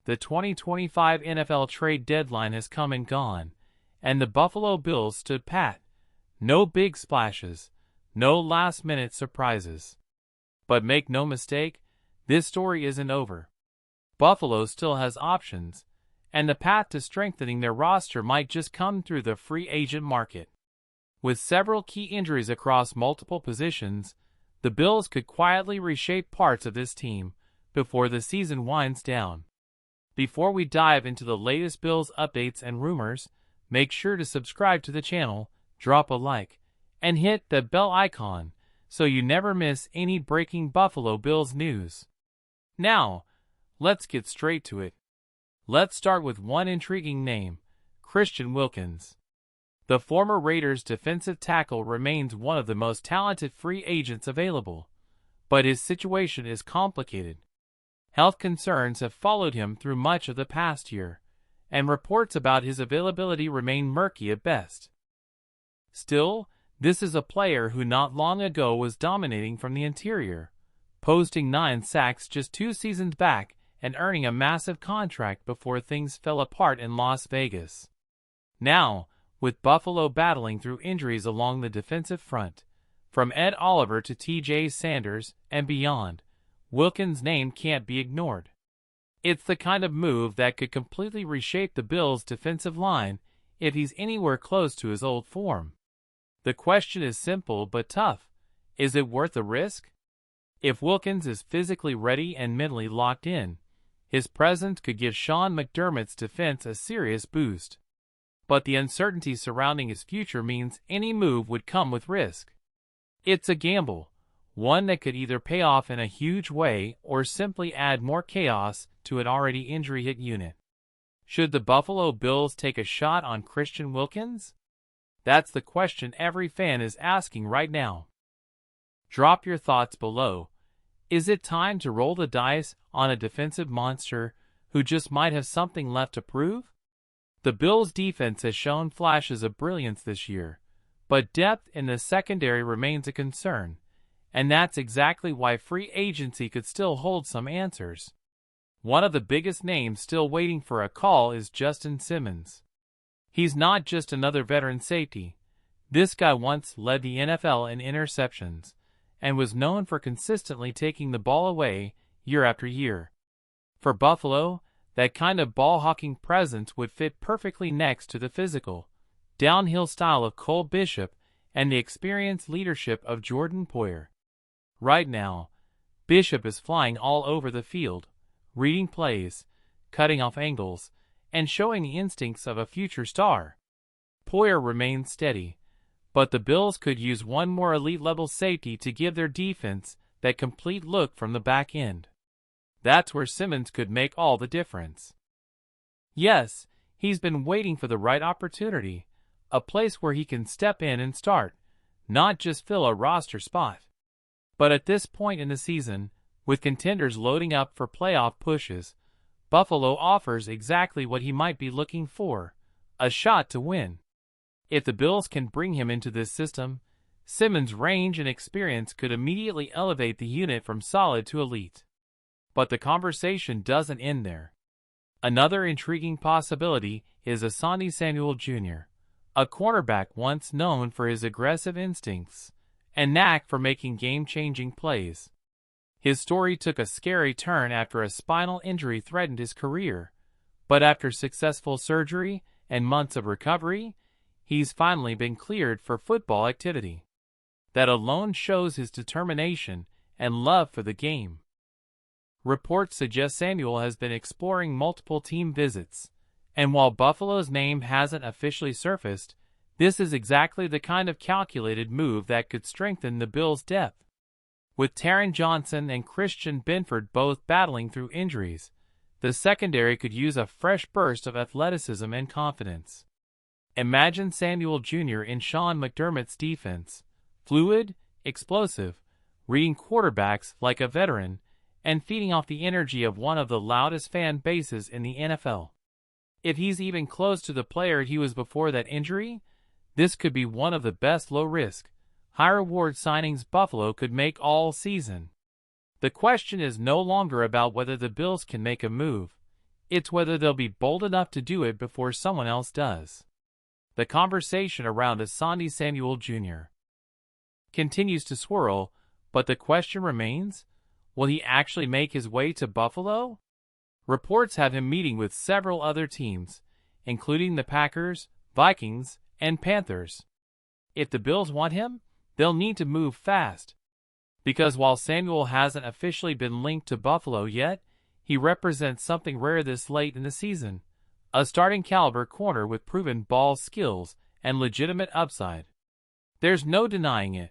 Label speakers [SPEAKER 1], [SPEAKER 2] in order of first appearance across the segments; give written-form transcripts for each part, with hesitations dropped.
[SPEAKER 1] the 2025 NFL trade deadline has come and gone, and the Buffalo Bills stood pat. No big splashes, no last-minute surprises. But make no mistake, this story isn't over. Buffalo still has options, and the path to strengthening their roster might just come through the free agent market. With several key injuries across multiple positions, the Bills could quietly reshape parts of this team before the season winds down. Before we dive into the latest Bills updates and rumors, make sure to subscribe to the channel, drop a like, and hit the bell icon so you never miss any breaking Buffalo Bills news. Now, let's get straight to it. Let's start with one intriguing name, Christian Wilkins. The former Raiders defensive tackle remains one of the most talented free agents available, but his situation is complicated. Health concerns have followed him through much of the past year, and reports about his availability remain murky at best. Still, this is a player who not long ago was dominating from the interior, posting 9 sacks just 2 seasons back and earning a massive contract before things fell apart in Las Vegas. Now, with Buffalo battling through injuries along the defensive front, from Ed Oliver to T.J. Sanders and beyond, Wilkins' name can't be ignored. It's the kind of move that could completely reshape the Bills' defensive line if he's anywhere close to his old form. The question is simple but tough. Is it worth the risk? If Wilkins is physically ready and mentally locked in, his presence could give Sean McDermott's defense a serious boost. But the uncertainty surrounding his future means any move would come with risk. It's a gamble, one that could either pay off in a huge way or simply add more chaos to an already injury-hit unit. Should the Buffalo Bills take a shot on Christian Wilkins? That's the question every fan is asking right now. Drop your thoughts below. Is it time to roll the dice on a defensive monster who just might have something left to prove? The Bills' defense has shown flashes of brilliance this year, but depth in the secondary remains a concern, and that's exactly why free agency could still hold some answers. One of the biggest names still waiting for a call is Justin Simmons. He's not just another veteran safety. This guy once led the NFL in interceptions and was known for consistently taking the ball away year after year. For Buffalo, that kind of ball-hawking presence would fit perfectly next to the physical, downhill style of Cole Bishop and the experienced leadership of Jordan Poyer. Right now, Bishop is flying all over the field, reading plays, cutting off angles, and showing the instincts of a future star. Poyer remains steady, but the Bills could use one more elite-level safety to give their defense that complete look from the back end. That's where Simmons could make all the difference. Yes, he's been waiting for the right opportunity, a place where he can step in and start, not just fill a roster spot. But at this point in the season, with contenders loading up for playoff pushes, Buffalo offers exactly what he might be looking for, a shot to win. If the Bills can bring him into this system, Simmons' range and experience could immediately elevate the unit from solid to elite. But the conversation doesn't end there. Another intriguing possibility is Asante Samuel Jr., a cornerback once known for his aggressive instincts and knack for making game-changing plays. His story took a scary turn after a spinal injury threatened his career, but after successful surgery and months of recovery, he's finally been cleared for football activity. That alone shows his determination and love for the game. Reports suggest Samuel has been exploring multiple team visits, and while Buffalo's name hasn't officially surfaced, this is exactly the kind of calculated move that could strengthen the Bills' depth. With Taron Johnson and Christian Benford both battling through injuries, the secondary could use a fresh burst of athleticism and confidence. Imagine Samuel Jr. in Sean McDermott's defense, fluid, explosive, reading quarterbacks like a veteran, and feeding off the energy of one of the loudest fan bases in the NFL. If he's even close to the player he was before that injury, this could be one of the best low-risk, high-reward signings Buffalo could make all season. The question is no longer about whether the Bills can make a move. It's whether they'll be bold enough to do it before someone else does. The conversation around Asante Samuel Jr. continues to swirl, but the question remains, will he actually make his way to Buffalo? Reports have him meeting with several other teams, including the Packers, Vikings, and Panthers. If the Bills want him, they'll need to move fast. Because while Samuel hasn't officially been linked to Buffalo yet, he represents something rare this late in the season, a starting caliber corner with proven ball skills and legitimate upside. There's no denying it.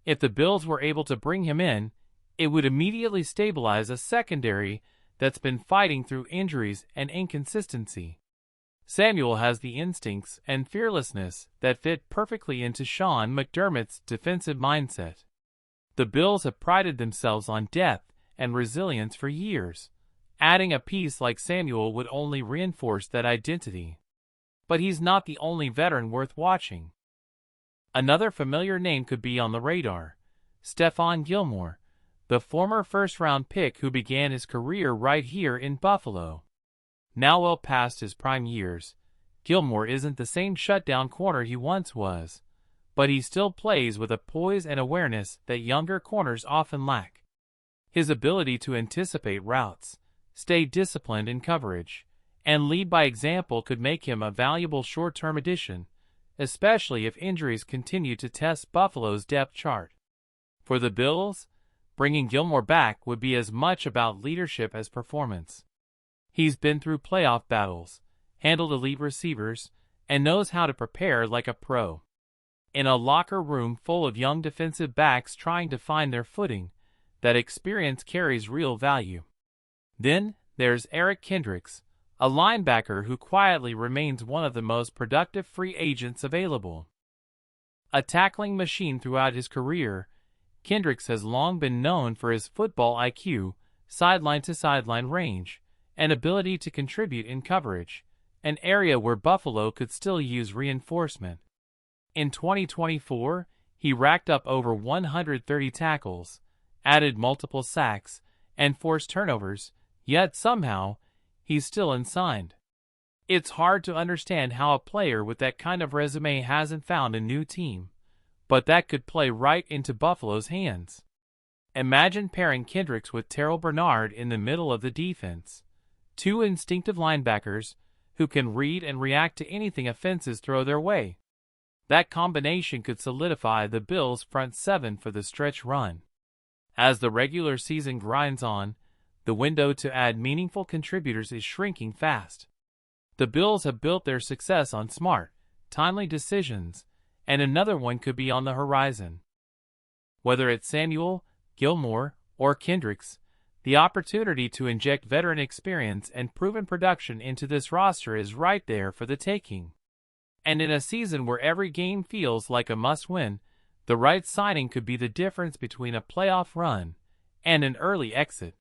[SPEAKER 1] If the Bills were able to bring him in, it would immediately stabilize a secondary that's been fighting through injuries and inconsistency. Samuel has the instincts and fearlessness that fit perfectly into Sean McDermott's defensive mindset. The Bills have prided themselves on depth and resilience for years. Adding a piece like Samuel would only reinforce that identity. But he's not the only veteran worth watching. Another familiar name could be on the radar: Stefon Gilmore, the former first-round pick who began his career right here in Buffalo. Now well past his prime years, Gilmore isn't the same shutdown corner he once was, but he still plays with a poise and awareness that younger corners often lack. His ability to anticipate routes, stay disciplined in coverage, and lead by example could make him a valuable short-term addition, especially if injuries continue to test Buffalo's depth chart. For the Bills, bringing Gilmore back would be as much about leadership as performance. He's been through playoff battles, handled elite receivers, and knows how to prepare like a pro. In a locker room full of young defensive backs trying to find their footing, that experience carries real value. Then, there's Kendricks, a linebacker who quietly remains one of the most productive free agents available. A tackling machine throughout his career, Kendricks has long been known for his football IQ, sideline-to-sideline range, and ability to contribute in coverage, an area where Buffalo could still use reinforcement. In 2024, he racked up over 130 tackles, added multiple sacks, and forced turnovers, yet somehow, he's still unsigned. It's hard to understand how a player with that kind of resume hasn't found a new team, but that could play right into Buffalo's hands. Imagine pairing Kendricks with Terrell Bernard in the middle of the defense, two instinctive linebackers who can read and react to anything offenses throw their way. That combination could solidify the Bills' front seven for the stretch run. As the regular season grinds on, the window to add meaningful contributors is shrinking fast. The Bills have built their success on smart, timely decisions, and another one could be on the horizon. Whether it's Samuel, Gilmore, or Kendricks, the opportunity to inject veteran experience and proven production into this roster is right there for the taking. And in a season where every game feels like a must-win, the right signing could be the difference between a playoff run and an early exit.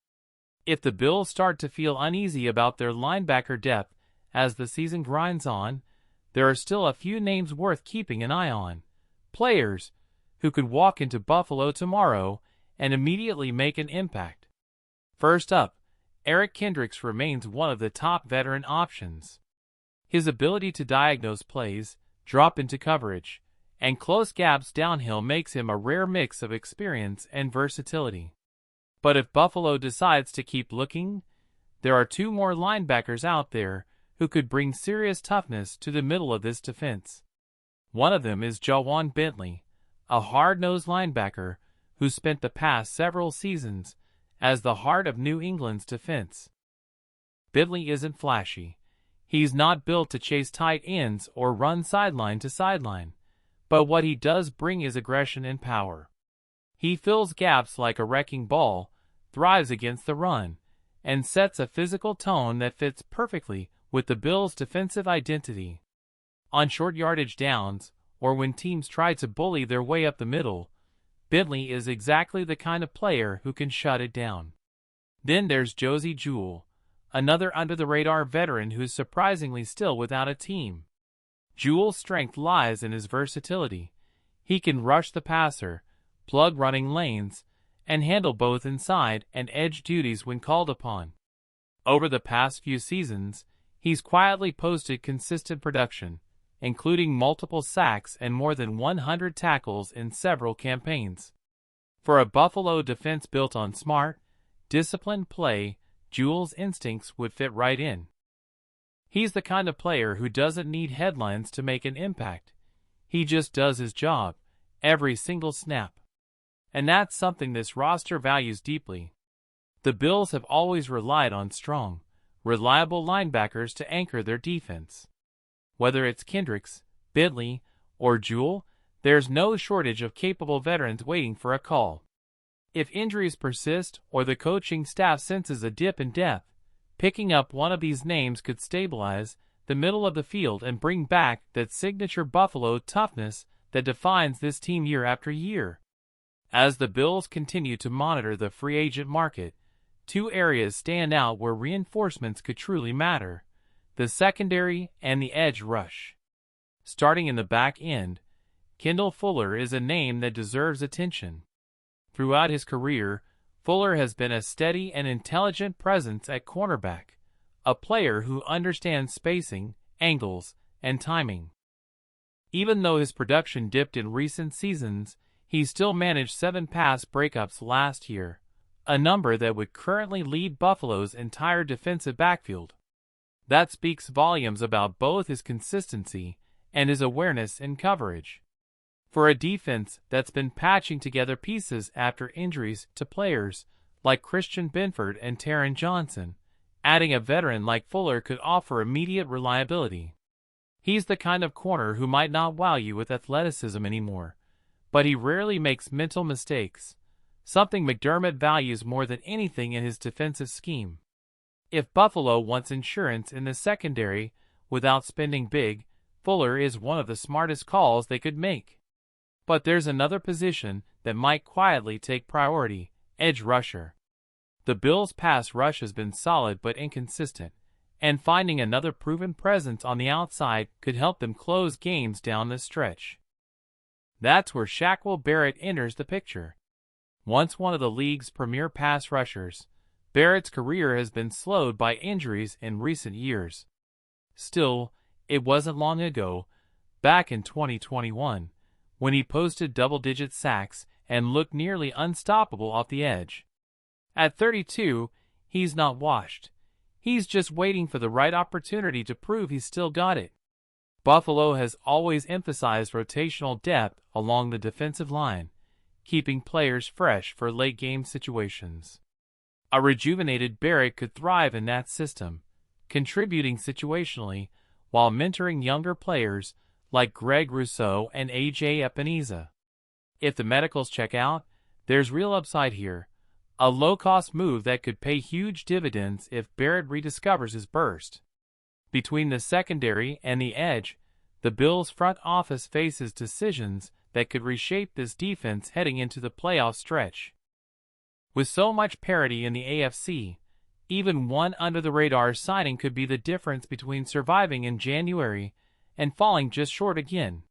[SPEAKER 1] If the Bills start to feel uneasy about their linebacker depth as the season grinds on, there are still a few names worth keeping an eye on. Players who could walk into Buffalo tomorrow and immediately make an impact. First up, Kendricks remains one of the top veteran options. His ability to diagnose plays, drop into coverage, and close gaps downhill makes him a rare mix of experience and versatility. But if Buffalo decides to keep looking, there are two more linebackers out there who could bring serious toughness to the middle of this defense. One of them is Jawan Bentley, a hard-nosed linebacker who spent the past several seasons as the heart of New England's defense. Bentley isn't flashy. He's not built to chase tight ends or run sideline to sideline, but what he does bring is aggression and power. He fills gaps like a wrecking ball, thrives against the run, and sets a physical tone that fits perfectly with the Bills' defensive identity. On short yardage downs, or when teams try to bully their way up the middle, Bentley is exactly the kind of player who can shut it down. Then there's Josey Jewell, another under-the-radar veteran who's surprisingly still without a team. Jewell's strength lies in his versatility. He can rush the passer, plug running lanes, and handle both inside and edge duties when called upon. Over the past few seasons, he's quietly posted consistent production, including multiple sacks and more than 100 tackles in several campaigns. For a Buffalo defense built on smart, disciplined play, Jewell's instincts would fit right in. He's the kind of player who doesn't need headlines to make an impact. He just does his job, every single snap. And that's something this roster values deeply. The Bills have always relied on strong, reliable linebackers to anchor their defense. Whether it's Kendricks, Bentley, or Jewell, there's no shortage of capable veterans waiting for a call. If injuries persist or the coaching staff senses a dip in depth, picking up one of these names could stabilize the middle of the field and bring back that signature Buffalo toughness that defines this team year after year. As the Bills continue to monitor the free agent market, two areas stand out where reinforcements could truly matter: the secondary and the edge rush. Starting in the back end, Kendall Fuller is a name that deserves attention. Throughout his career, Fuller has been a steady and intelligent presence at cornerback, a player who understands spacing, angles, and timing. Even though his production dipped in recent seasons, he still managed 7 pass breakups last year, a number that would currently lead Buffalo's entire defensive backfield. That speaks volumes about both his consistency and his awareness in coverage. For a defense that's been patching together pieces after injuries to players like Christian Benford and Taron Johnson, adding a veteran like Fuller could offer immediate reliability. He's the kind of corner who might not wow you with athleticism anymore, but he rarely makes mental mistakes, something McDermott values more than anything in his defensive scheme. If Buffalo wants insurance in the secondary without spending big, Fuller is one of the smartest calls they could make. But there's another position that might quietly take priority: edge rusher. The Bills' pass rush has been solid but inconsistent, and finding another proven presence on the outside could help them close games down the stretch. That's where Shaquille Barrett enters the picture. Once one of the league's premier pass rushers, Barrett's career has been slowed by injuries in recent years. Still, it wasn't long ago, back in 2021, when he posted double-digit sacks and looked nearly unstoppable off the edge. At 32, he's not washed. He's just waiting for the right opportunity to prove he's still got it. Buffalo has always emphasized rotational depth along the defensive line, keeping players fresh for late-game situations. A rejuvenated Barrett could thrive in that system, contributing situationally while mentoring younger players like Greg Rousseau and A.J. Epineza. If the medicals check out, there's real upside here, a low-cost move that could pay huge dividends if Barrett rediscovers his burst. Between the secondary and the edge, the Bills' front office faces decisions that could reshape this defense heading into the playoff stretch. With so much parity in the AFC, even one under-the-radar signing could be the difference between surviving in January and falling just short again.